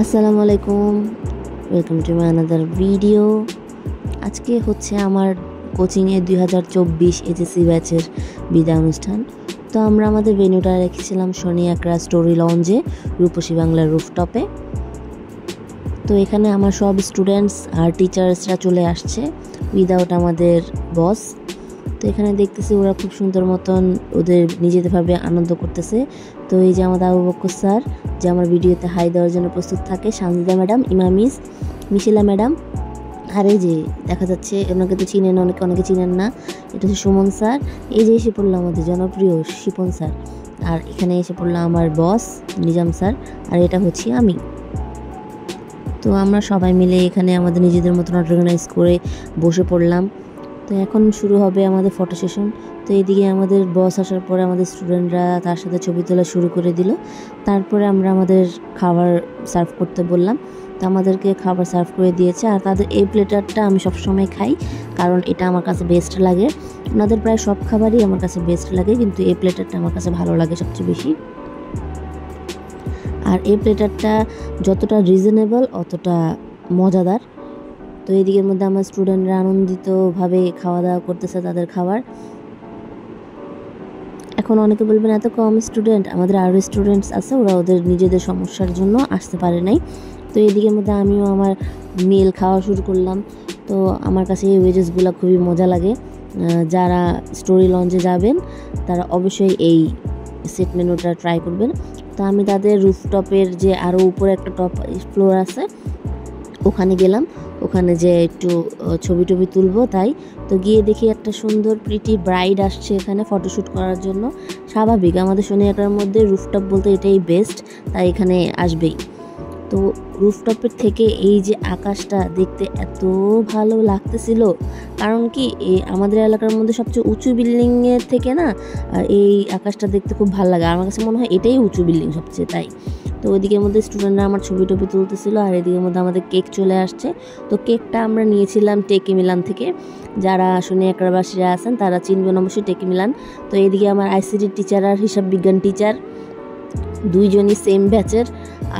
আসসালামু আলাইকুম, welcome to my another video. আজকে হচ্ছে আমার কোচিংয়ে 2024 এইচএসসি ব্যাচের বিদায় অনুষ্ঠান। তো আমরা আমাদের ভেন্যুটা রেখেছিলাম শনি একরা স্টোরি লঞ্জে, রূপসী বাংলার রুফটপে। তো এখানে আমার সব স্টুডেন্টস আর টিচার্সরা চলে আসছে উইদাউট আমাদের বস। তো এখানে দেখতেছি ওরা খুব সুন্দর মতন ওদের নিজেদেরভাবে আনন্দ করতেছে। তো এই যে আমাদের আবু বকর স্যার যে আমার ভিডিওতে হাই দেওয়ার জন্য প্রস্তুত থাকে, সানজিদা ম্যাডাম, ইমামিস, মিশিলা ম্যাডাম, আর এই যে দেখা যাচ্ছে ওনাকে তো চিনেন, অনেকে চিনেন না, এটা হচ্ছে সুমন স্যার। এই যে এসে পড়লো আমাদের জনপ্রিয় শিপন স্যার, আর এখানে এসে পড়লো আমার বস নিজাম স্যার, আর এটা হচ্ছে আমি। তো আমরা সবাই মিলে এখানে আমাদের নিজেদের মতন অর্গানাইজ করে বসে পড়লাম। তো এখন শুরু হবে আমাদের ফটো সেশন। তো এইদিকে আমাদের বস আসার পরে আমাদের স্টুডেন্টরা তার সাথে ছবি তোলা শুরু করে দিল। তারপরে আমরা আমাদের খাবার সার্ভ করতে বললাম। তো আমাদেরকে খাবার সার্ভ করে দিয়েছে, আর তাদের এই প্লেটারটা আমি সবসময় খাই, কারণ এটা আমার কাছে বেস্ট লাগে। ওনাদের প্রায় সব খাবারই আমার কাছে বেস্ট লাগে, কিন্তু এই প্লেটারটা আমার কাছে ভালো লাগে সবচেয়ে বেশি। আর এই প্লেটারটা যতটা রিজনেবল অতটা মজাদার। তো এই দিকের মধ্যে আমার স্টুডেন্টরা আনন্দিতভাবে খাওয়া দাওয়া করতেছে তাদের খাবার। এখন অনেকে বলবেন এত কম স্টুডেন্ট, আমাদের আরও স্টুডেন্টস আছে, ওরা ওদের নিজেদের সমস্যার জন্য আসতে পারে নাই। তো এই দিকের মধ্যে আমিও আমার মিল খাওয়া শুরু করলাম। তো আমার কাছে এই ওয়েজেসগুলো খুবই মজা লাগে। যারা স্টোরি লঞ্চে যাবেন তারা অবশ্যই এই সেট মেনুটা ট্রাই করবেন। তো আমি তাদের রুফটপের যে আরও উপরে একটা টপ ফ্লোর আছে ওখানে গেলাম, ওখানে যে একটু ছবি টবি তুলবো তাই। তো গিয়ে দেখি একটা সুন্দর প্রিটি ব্রাইড আসছে এখানে ফটোশ্যুট করার জন্য। স্বাভাবিক, আমাদের শনি একরার মধ্যে রুফটপ বলতে এটাই বেস্ট, তাই এখানে আসবেই। তো রুফটপের থেকে এই যে আকাশটা দেখতে এত ভালো লাগতেছিল, কারণ কি আমাদের এলাকার মধ্যে সবচেয়ে উঁচু বিল্ডিংয়ের থেকে না এই আকাশটা দেখতে খুব ভালো লাগে। আমার কাছে মনে হয় এটাই উঁচু বিল্ডিং সবচেয়ে, তাই। তো ওইদিকের মধ্যে স্টুডেন্টরা আমার ছবি টবি তুলতেছিল, আর এদিকের মধ্যে আমাদের কেক চলে আসছে। তো কেকটা আমরা নিয়েছিলাম টেকি মিলান থেকে। যারা শনি একরাবাসীরা আছেন তারা চিনবেন অবশ্যই টেকি মিলান। তো এইদিকে আমার আইসিটি টিচার আর হিসাব বিজ্ঞান টিচার দুইজনই সেম ব্যাচের,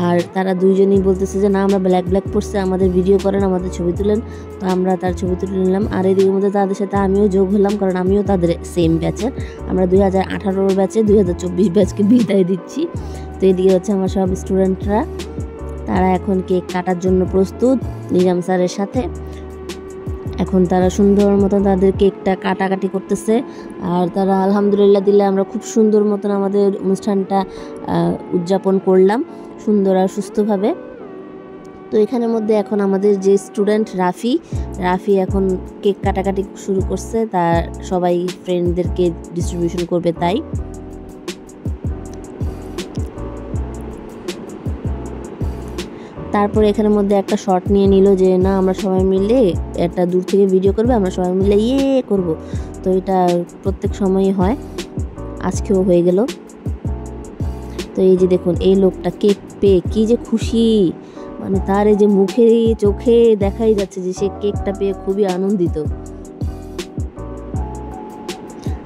আর তারা দুইজনই বলতেছে যে না আমরা ব্ল্যাক পড়ছে, আমাদের ভিডিও করেন, আমাদের ছবি তুলেন। তো আমরা তার ছবি তুলে নিলাম, আর এদিকের মধ্যে তাদের সাথে আমিও যোগ হলাম, কারণ আমিও তাদের সেম ব্যাচের। আমরা 2018 ব্যাচে 2024 ব্যাচকে বিদায় দিচ্ছি। তো এদিকে হচ্ছে আমার সব স্টুডেন্টরা, তারা এখন কেক কাটার জন্য প্রস্তুত নিজাম স্যারের সাথে। এখন তারা সুন্দর মতন তাদের কেকটা কাটাকাটি করতেছে, আর তারা আলহামদুলিল্লাহ দিলে আমরা খুব সুন্দর মতন আমাদের অনুষ্ঠানটা উদযাপন করলাম সুন্দর আর সুস্থভাবে। তো এখানের মধ্যে এখন আমাদের যে স্টুডেন্ট রাফি এখন কেক কাটাকাটি শুরু করছে, তার সবাই ফ্রেন্ডদেরকে ডিস্ট্রিবিউশন করবে তাই। তারপরে এখানের মধ্যে একটা শট নিয়ে নিল যে না আমরা সবাই মিলে একটা দূর থেকে ভিডিও করবে, আমরা সবাই মিলে করব। তো এটা প্রত্যেক সময়ই হয়, আজকেও হয়ে গেল। তো এই যে দেখুন এই লোকটা কেক পেয়ে কি যে খুশি, মানে তার এই যে মুখে চোখে দেখাই যাচ্ছে যে সে কেকটা পেয়ে খুবই আনন্দিত।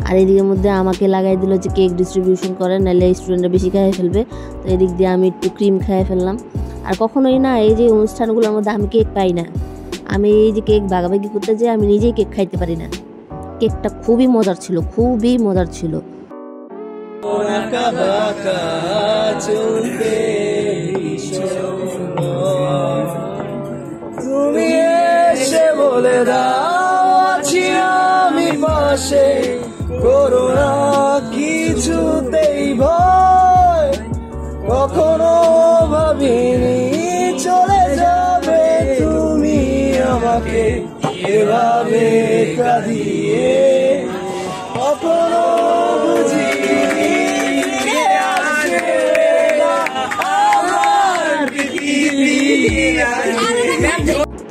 আর এদিকের মধ্যে আমাকে লাগাই দিল যে কেক ডিস্ট্রিবিউশন করেন, নাহলে স্টুডেন্টরা বেশি খাইয়ে ফেলবে। তো এদিক দিয়ে আমি একটু ক্রিম খাইয়ে ফেললাম। আর কখনোই না এই যে অনুষ্ঠানগুলোর মধ্যে আমি কেক পাই না, আমি এই যে কেক ভাগাভাগি করতে যাই আমি নিজেই কেক খাইতে পারি না। কেকটা খুবই মজার ছিল, খুবই মজার ছিল। তুমি এসে বলে দাও আছি আমি পাশে, করোনা কিছুতেই ভয়, কখনো ভাবিনি চলে যাবে তুমি আমাকে এভাবে কাঁদিয়ে, কখনো বুঝিনি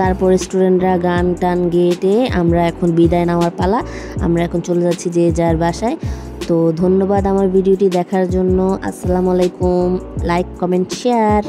তারপরে স্টুডেন্টরা গান টান গেয়ে আমরা এখন বিদায় নেওয়ার পালা। আমরা এখন চলে যাচ্ছি যে যার বাসায়। তো ধন্যবাদ আমার ভিডিওটি দেখার জন্য। আসসালামু আলাইকুম। Like, comment, share.